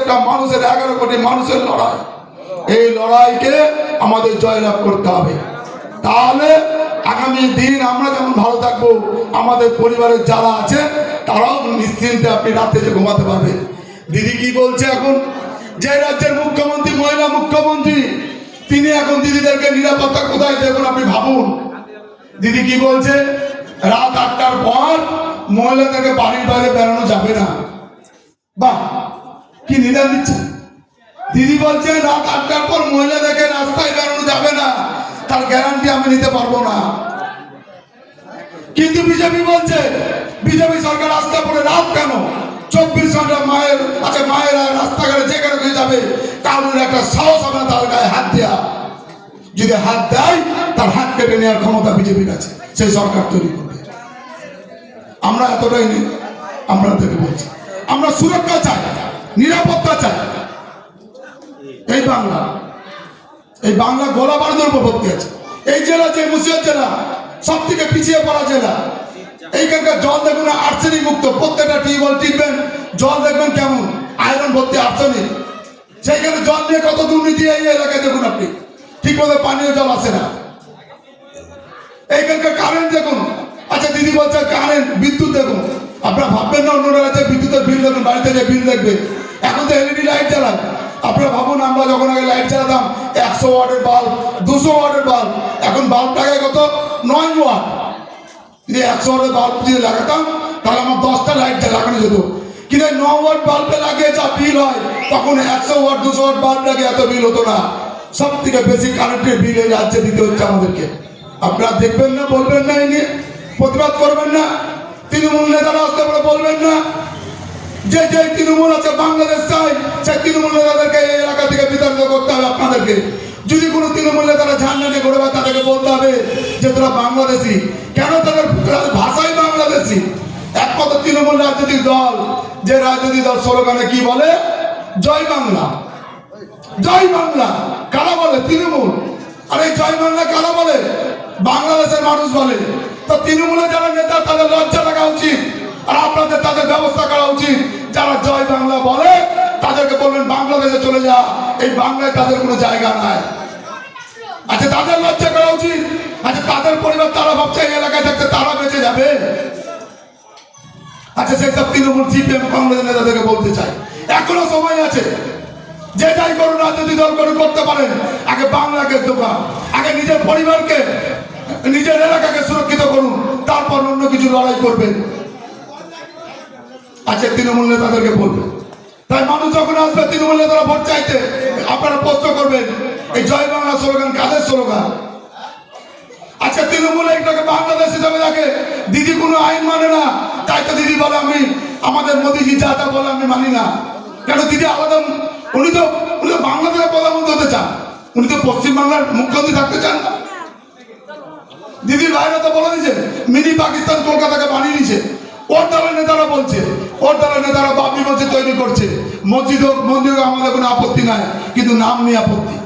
প্রত্যেকটা মানুষের 11 কোটি মানুষের লড়াই। এই লড়াইকে আমাদের জয়লাভ করতে হবে। তাহলে আগামী দিন আমরা যেমন ভালো থাকবো, আমাদের পরিবারের যারা আছে তারাও নিশ্চিন্তে আপনি রাতে যে ঘুমাতে পারবেন। দিদি কি বলছে এখন, যে রাজ্যের মুখ্যমন্ত্রী মহিলা মুখ্যমন্ত্রী, তিনি এখন দিদিদেরকে নিরাপত্তা কোথায় দেবেন আপনি ভাবুন। দিদি কি বলছে, রাত 8টার পর মহিলাদেরকে বাড়ির বাইরে বেরোনো যাবে না। বাহ, কি নিদান দিচ্ছে। দিদি বলছে রাত 8টার পর মহিলাদেরকে রাস্তায় বেরোনো যাবে না, তার গ্যারান্টি আমি নিতে পারবো না। কিন্তু বিজেপি বলছে, বিজেপি সরকার রাস্তা পরে রাত কেন, 24 ঘন্টা মায়েরা রাস্তাঘাটে যেখানে হয়ে যাবে, কারোর একটা সাহস হবে না তার গায়ে হাত দেয়া। যদি হাত দেয় তার হাত কেটে নেওয়ার ক্ষমতা বিজেপির আছে, সেই সরকার তৈরি করবে। আমরা এতটাই নেই। আমরা থেকে বলছি আমরা সুরক্ষা চাই, নিরাপত্তা চাই। এই বাংলা গোলা বারুদের উপর ভর্তি আছে। এই জেলা যে মুর্শিদাবাদ জেলা সব থেকে পিছিয়ে পড়া জেলা। এইখানকার জল দেখুন আর্সেনিক মুক্ত, প্রত্যেকটা টিউবওয়েল টিপবেন জল দেখবেন কেমন আয়রন ভর্তি, আর্সেনিক। সেইখানে জল নিয়ে কত দুর্নীতি এই এলাকায় দেখুন আপনি, ঠিক মতো পানীয় জল আসে না। এইখানকার কারেন্ট দেখুন। আচ্ছা দিদি বলছে কারেন্ট, বিদ্যুৎ দেখুন। আপনারা ভাববেন না অন্য রাজ্যে বিদ্যুতের বিল দেখুন, বাড়িতে যে বিল দেখবে। এখন তো এলইডি লাইট জ্বালায়। আপনারা ভাবুন, আমরা যখন আগে লাইট জ্বালাতাম 100 ওয়াটের বাল্ব, 200 ওয়াটের বাল্ব, এখন বাল্ব লাগায় কত 9 ওয়াট। যদি 100 ওয়াটের বাল্ব যদি লাগাতাম তাহলে আমার 10টা লাইট লাগানো যেত। কিন্তু 9 ওয়াট বাল্বে লাগিয়ে যা বিল হয়, তখন 100 ওয়াট 200 ওয়াট বাল্ব লাগিয়ে এত বিল হতো না। সব থেকে বেশি কারেন্টের বিল এই রাজ্যে দিতে হচ্ছে আমাদেরকে। আপনারা দেখবেন না, বলবেন না, এই নিয়ে প্রতিবাদ করবেন না। তৃণমূল নেতারা আসতে পারে বলবেন না যে যে তৃণমূল আছে বাংলাদেশ চাই, সেই তৃণমূল নেতাদেরকে এই এলাকা থেকে বিতাড়িত করতে হবে আপনাদেরকে। যদি কোনো তৃণমূল নেতারা ঝান্ডা নিয়ে ঘুরে তাদেরকে বলতে হবে যে তোরা বাংলাদেশি। কেন? তাদের ভাষাই বাংলাদেশি। একমাত্র তৃণমূল রাজনৈতিক দল, যে রাজনৈতিক দল স্লোগানে কি বলে, জয় বাংলা, জয় বাংলা। কারা বলে? তৃণমূল। আর এই জয় বাংলা কারা বলে? বাংলাদেশের মানুষ বলে। তো তৃণমূলের যারা নেতা তাদের লজ্জা লাগা উচিত, আর আপনাদের তাদের ব্যবস্থা করা উচিত। যারা জয় বাংলা বলে তাদেরকে বলবেন বাংলাদেশে চলে যা, এই বাংলায় তাদের কোনো জায়গা নাই। আচ্ছা তাদের লজ্জা করা উচিত। আচ্ছা তাদের পরিবার তারা ভাবছে এই এলাকায় থাকতে তারা বেঁচে যাবে। আচ্ছা সেই সব তৃণমূল সিপিএম কংগ্রেসের নেতাদেরকে বলতে চাই, এখনো সময় আছে। যে যাই করুন, রাজনৈতিক দল করুন, করতে পারেন। আগে বাংলাকে দোকান, আগে নিজের পরিবারকে, নিজের এলাকাকে সুরক্ষিত করুন, তারপর অন্য কিছু লড়াই করবেন। আচ্ছা তৃণমূল নেতাদেরকে বলবেন। তাই মানুষ যখন আসবে তৃণমূল নেতারা ভোট চাইতে, আপনারা প্রশ্ন করবেন এই জয় বাংলা স্লোগান কাদের স্লোগান? আচ্ছা তৃণমূল এইটাকে বাংলাদেশ হিসাবে দেখে। দিদি কোনো আইন মানে না, তাই তো দিদি বলে আমি আমাদের মোদীজি যা তা বলে আমি মানি না। কেন? দিদি আলাদা, উনি তো বাংলাদেশের প্রধানমন্ত্রী হতে চান, উনি তো পশ্চিমবাংলার মুখ্যমন্ত্রী থাকতে চান না। দিদির ভাইরা তো বলে দিয়েছে মিনি পাকিস্তান কলকাতাকে বানিয়ে নিয়েছে। ওর দলের নেতারা বলছে, ওর দলের নেতারা বাবরি মসজিদ তৈরি করছে। মসজিদ হোক মন্দির হোক আমাদের কোনো আপত্তি নাই, কিন্তু নাম নিয়ে আপত্তি।